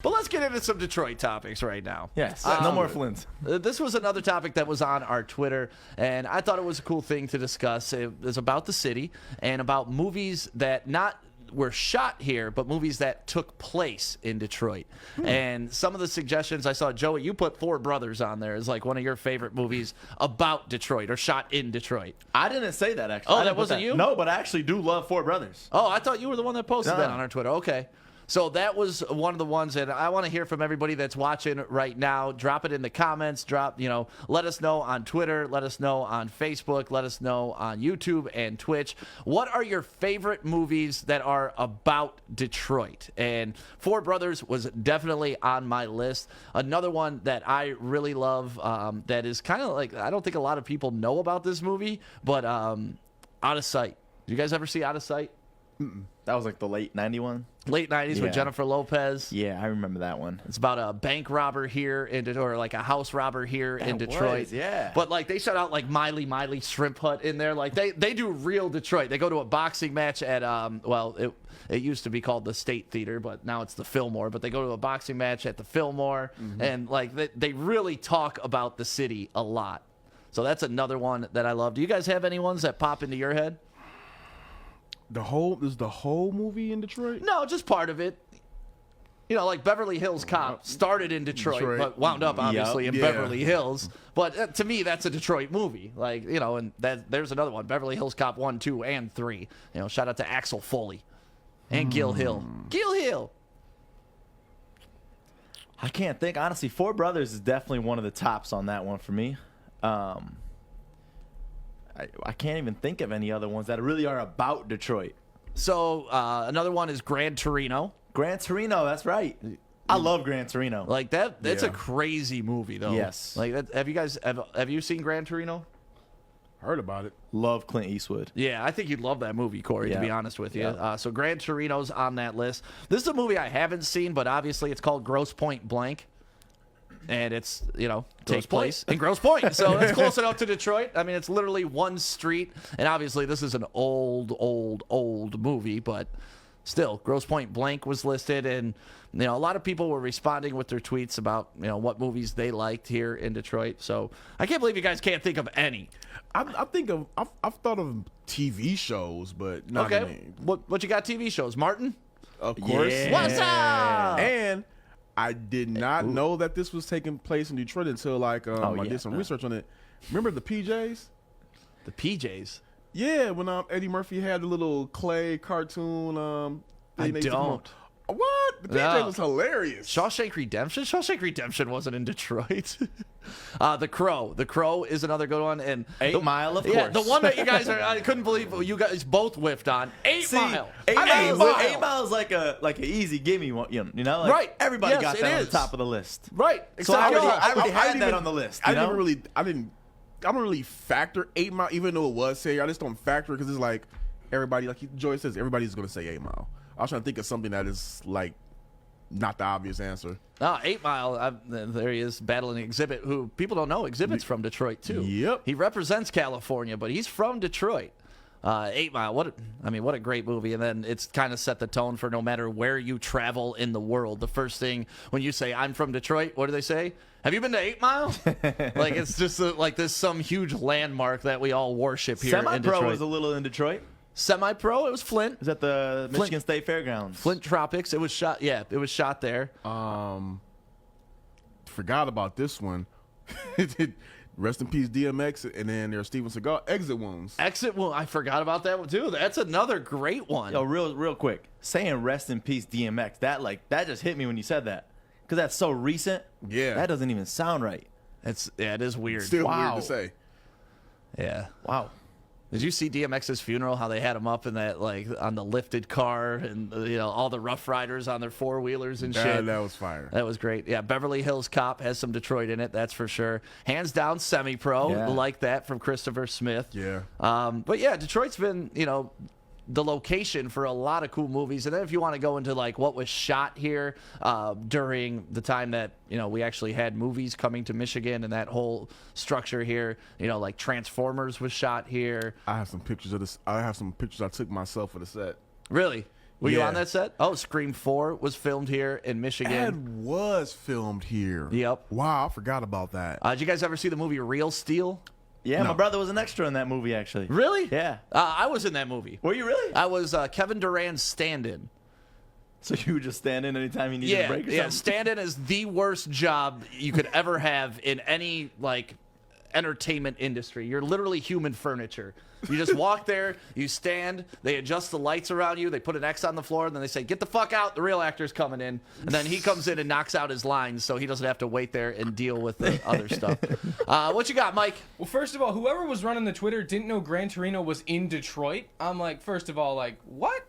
But let's get into some Detroit topics right now. Yes, no more Flint. This was another topic that was on our Twitter, and I thought it was a cool thing to discuss. It was about the city and about movies that not were shot here, but movies that took place in Detroit. And some of the suggestions I saw, Joey, you put Four Brothers on there as like one of your favorite movies about Detroit or shot in Detroit. I didn't say that, actually. Oh, that wasn't you? No, but I actually do love Four Brothers. Oh, I thought you were the one that posted No. that on our Twitter. Okay. So that was one of the ones, and I want to hear from everybody that's watching right now. Drop it in the comments. Let us know on Twitter. Let us know on Facebook. Let us know on YouTube and Twitch. What are your favorite movies that are about Detroit? And Four Brothers was definitely on my list. Another one that I really love that is kind of like, I don't think a lot of people know about this movie, but Out of Sight. Did you guys ever see Out of Sight? That was like the late 91. Late 90s with Jennifer Lopez. Yeah, I remember that one. It's about a bank robber here in Detroit, or like a house robber here in Detroit. Yeah. But like they shut out like Miley Shrimp Hut in there. Like they do real Detroit. They go to a boxing match at it used to be called the State Theater, but now it's the Fillmore. But they go to a boxing match at the Fillmore, and like they really talk about the city a lot. So that's another one that I love. Do you guys have any ones that pop into your head? Is the whole movie in Detroit? No, just part of it. You know, like Beverly Hills Cop started in Detroit, but wound up obviously in Beverly Hills. But to me, that's a Detroit movie. Like, you know, and there's another one, Beverly Hills Cop 1, 2, and 3. You know, shout out to Axel Foley and Gil Hill. Gil Hill. I can't think. Honestly, Four Brothers is definitely one of the tops on that one for me. I can't even think of any other ones that really are about Detroit. So another one is Gran Torino. Gran Torino, that's right. I love Gran Torino. Like that's a crazy movie though. Yes. Like have you seen Gran Torino? Heard about it. Love Clint Eastwood. Yeah, I think you'd love that movie, Kory, to be honest with you. Yeah. So Gran Torino's on that list. This is a movie I haven't seen, but obviously it's called Grosse Point Blank. And it's, takes place in Grosse Point. So it's close enough to Detroit. I mean, it's literally one street. And obviously this is an old movie, but still, Grosse Point Blank was listed. And, a lot of people were responding with their tweets about, what movies they liked here in Detroit. So I can't believe you guys can't think of any. I've thought of TV shows, but not any. What you got TV shows? Martin? Of course. Yeah. What's up? And I did not know that this was taking place in Detroit until I did some research on it. Remember the PJs? The PJs? Yeah, when Eddie Murphy had the little clay cartoon. I don't. What? The PJ was hilarious. Shawshank Redemption? Shawshank Redemption wasn't in Detroit. The Crow. The Crow is another good one. And 8 Mile, of course. Yeah, the one that you guys I couldn't believe you guys both whiffed on. 8 Mile. 8 Mile is like an easy gimme one. You know, like right? Everybody Yes, got that on the top of the list. Right. So I Exactly. already had that on the list. I don't really factor 8 Mile, even though it was say. I just don't factor it because it's like everybody, like Joy says, everybody's going to say 8 Mile. I was trying to think of something that is like not the obvious answer. 8 Mile, there he is battling Exhibit, who people don't know. Exhibit's from Detroit, too. Yep. He represents California, but he's from Detroit. 8 Mile, what a great movie. And then it's kind of set the tone for no matter where you travel in the world. The first thing when you say, I'm from Detroit, what do they say? Have you been to 8 Mile? Like, it's just like this some huge landmark that we all worship here in Detroit. Semi-Pro was a little in Detroit. Semi-Pro, it was Flint. It was at the Michigan State Fairgrounds. Flint Tropics. It was shot. Yeah, it was shot there. Forgot about this one. Rest in peace, DMX, and then there's Steven Seagal. Exit Wounds. Exit Wounds. I forgot about that one too. That's another great one. Yo, real quick, saying rest in peace, DMX. That just hit me when you said that, because that's so recent. Yeah, that doesn't even sound right. It is weird. Still weird to say. Yeah. Wow. Did you see DMX's funeral? How they had him up in that, like, on the lifted car, and all the Rough Riders on their 4-wheelers and shit. That was fire. That was great. Yeah, Beverly Hills Cop has some Detroit in it, that's for sure. Hands down, Semi-Pro, like that from Christopher Smith. Yeah. But yeah, Detroit's been the location for a lot of cool movies. And then if you want to go into like what was shot here during the time that we actually had movies coming to Michigan and that whole structure here, like Transformers was shot here. I have some pictures of this. I have some pictures I took myself for the set. Really? Were you Yeah. on that set? Oh, Scream 4 was filmed here in Michigan. And was filmed here. Yep. Wow, I forgot about that. Did you guys ever see the movie Real Steel? Yeah, No. my brother was an extra in that movie, actually. Really? Yeah. I was in that movie. Were you really? I was Kevin Durant's stand-in. So you would just stand in anytime you needed a break or something? Stand-in is the worst job you could ever have in any, like, entertainment industry. You're literally human furniture. You just walk there, you stand, they adjust the lights around you, they put an X on the floor, and then they say, get the fuck out, the real actor's coming in. And then he comes in and knocks out his lines so he doesn't have to wait there and deal with the other stuff. What you got, Mike? Well, first of all, whoever was running the Twitter didn't know Gran Torino was in Detroit. I'm like, first of all, like, what?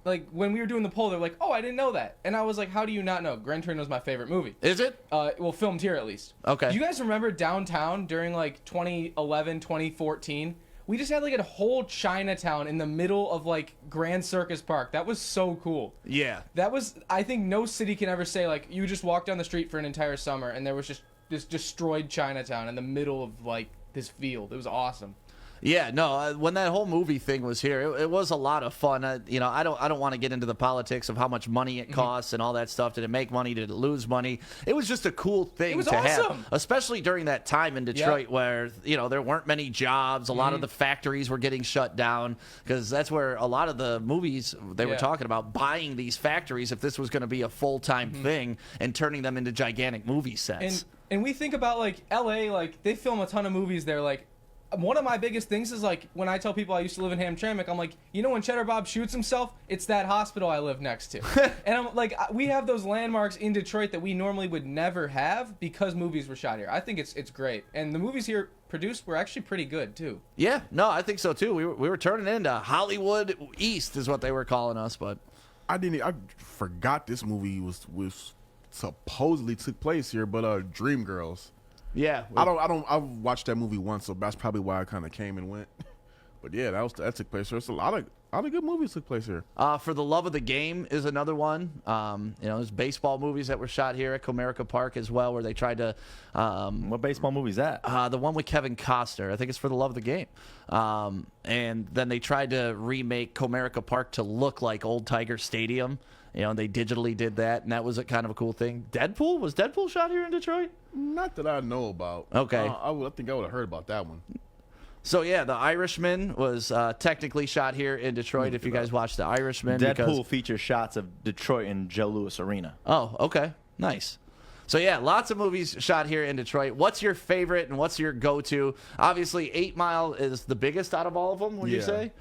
Like, when we were doing the poll, they're like, oh, I didn't know that. And I was like, how do you not know? Gran Torino is my favorite movie. Is it? Well, filmed here at least. Okay. Do you guys remember downtown during, like, 2011, 2014? We just had, like, a whole Chinatown in the middle of, like, Grand Circus Park. That was so cool. Yeah. That was, I think no city can ever say, like, you just walked down the street for an entire summer and there was just this destroyed Chinatown in the middle of, like, this field. It was awesome. Yeah, no. When that whole movie thing was here, it was a lot of fun. I don't want to get into the politics of how much money it costs and all that stuff. Did it make money? Did it lose money? It was just a cool thing It was to awesome. have, especially during that time in Detroit where there weren't many jobs. A lot of the factories were getting shut down because that's where a lot of the movies they were talking about buying these factories if this was going to be a full-time thing and turning them into gigantic movie sets. And we think about, like, LA, like, they film a ton of movies there, like, one of my biggest things is, like, when I tell people I used to live in Hamtramck, I'm like, when Cheddar Bob shoots himself, it's that hospital I live next to. And I'm like, we have those landmarks in Detroit that we normally would never have because movies were shot here. I think it's great. And the movies here produced were actually pretty good, too. Yeah, no, I think so, too. We were turning into Hollywood East is what they were calling us, but... I forgot this movie was supposedly took place here, but Dreamgirls. Yeah. I watched that movie once, so that's probably why I kind of came and went. But yeah, that took place here. It's a lot of good movies took place here. For the Love of the Game is another one. There's baseball movies that were shot here at Comerica Park as well, where they tried to. What baseball movie is that? The one with Kevin Costner. I think it's For the Love of the Game. And then they tried to remake Comerica Park to look like Old Tiger Stadium. They digitally did that, and that was a kind of a cool thing. Deadpool? Was Deadpool shot here in Detroit? Not that I know about. Okay. I think I would have heard about that one. So, yeah, The Irishman was technically shot here in Detroit, if you guys watched The Irishman. Deadpool features shots of Detroit and Joe Louis Arena. Oh, okay. Nice. So, yeah, lots of movies shot here in Detroit. What's your favorite and what's your go-to? Obviously, 8 Mile is the biggest out of all of them, would you say?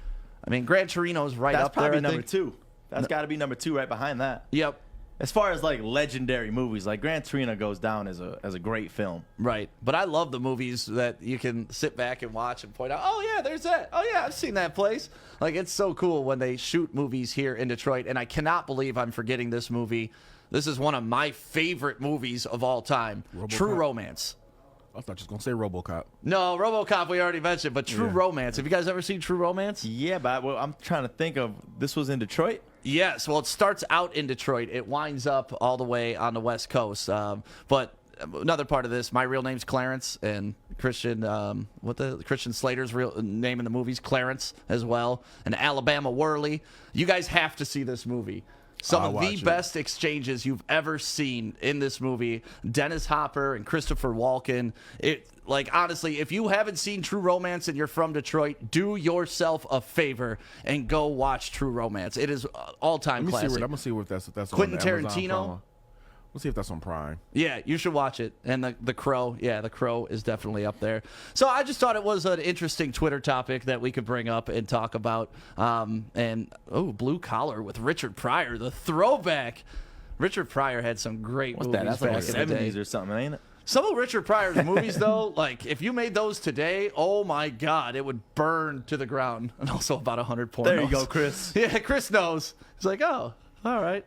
I mean, Gran Torino's right That's up there, probably I number think. 2. That's got to be number 2 right behind that. Yep. As far as, like, legendary movies, like Gran Torino goes down as a great film. Right. But I love the movies that you can sit back and watch and point out, oh, yeah, there's that. Oh, yeah, I've seen that place. Like, it's so cool when they shoot movies here in Detroit, and I cannot believe I'm forgetting this movie. This is one of my favorite movies of all time, True Romance. I thought you was going to say RoboCop. No, RoboCop we already mentioned, but True Romance. Have you guys ever seen True Romance? Yeah, but I'm trying to think of, this was in Detroit? Yes. Well, it starts out in Detroit. It winds up all the way on the West Coast. But another part of this, my real name's Clarence, and Christian, Christian Slater's real name in the movie's Clarence as well, and Alabama Worley. You guys have to see this movie. Some of the best exchanges you've ever seen in this movie. Dennis Hopper and Christopher Walken. Honestly, if you haven't seen True Romance and you're from Detroit, do yourself a favor and go watch True Romance. It is all-time classic. I'm gonna see if that's Quentin on Amazon Tarantino. Prime. Let's see if that's on Prime. Yeah, you should watch it. And the Crow, The Crow is definitely up there. So I just thought it was an interesting Twitter topic that we could bring up and talk about. Blue Collar with Richard Pryor, the throwback. Richard Pryor had some great movies That's like back in the day. 70s or something, ain't it? Some of Richard Pryor's movies, though, like, if you made those today, oh, my God, it would burn to the ground. And also about 100 pornos. There you go, Chris. Yeah, Chris knows. He's like, oh, all right.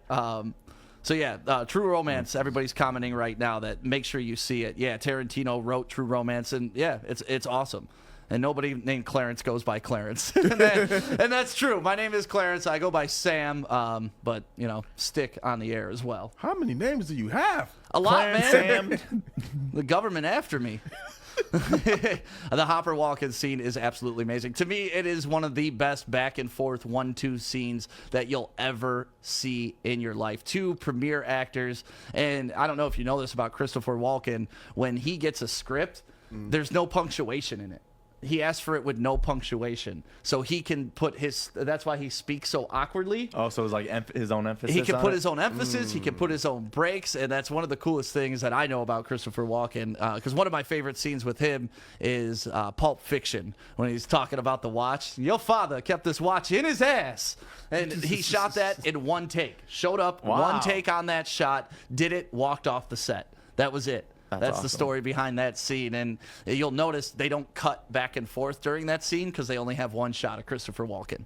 True Romance, everybody's commenting right now that make sure you see it. Yeah, Tarantino wrote True Romance, and yeah, it's awesome. And nobody named Clarence goes by Clarence. and that's true. My name is Clarence. I go by Sam, but, stick on the air as well. How many names do you have? A lot, Clarence, man. Sam. The government after me. The Hopper walk-in scene is absolutely amazing. To me, it is one of the best back-and-forth 1-2 scenes that you'll ever see in your life. Two premier actors, and I don't know if you know this about Christopher Walken. When he gets a script, there's no punctuation in it. He asked for it with no punctuation, so he can put his. That's why he speaks so awkwardly. Oh, so it's like his own emphasis. He can on put it? his own emphasis. He can put his own breaks, and that's one of the coolest things that I know about Christopher Walken. Because one of my favorite scenes with him is Pulp Fiction, when he's talking about the watch. Your father kept this watch in his ass, and he shot that in one take. Showed up, Wow. one take on that shot, did it, walked off the set. That was it. That's the awesome. story behind that scene. And you'll notice they don't cut back and forth during that scene because they only have one shot of Christopher Walken.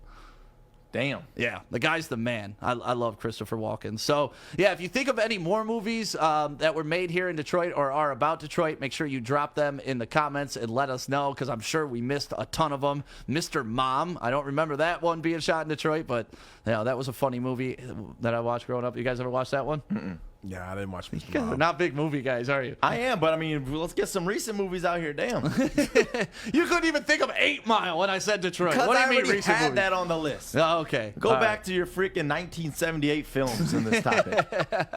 Damn. Yeah, the guy's the man. I love Christopher Walken. So, yeah, if you think of any more movies that were made here in Detroit or are about Detroit, make sure you drop them in the comments and let us know, because I'm sure we missed a ton of them. Mr. Mom, I don't remember that one being shot in Detroit, but that was a funny movie that I watched growing up. You guys ever watched that one? Mm-mm. Yeah, I didn't watch Mr. You guys are Mom. not big movie guys, are you? I am, but I mean, let's get some recent movies out here. Damn. You couldn't even think of 8 Mile when I said Detroit. Because What do I you mean already recent had movies? that on the list. Oh, okay. Go All back right. to your freaking 1978 films in this topic.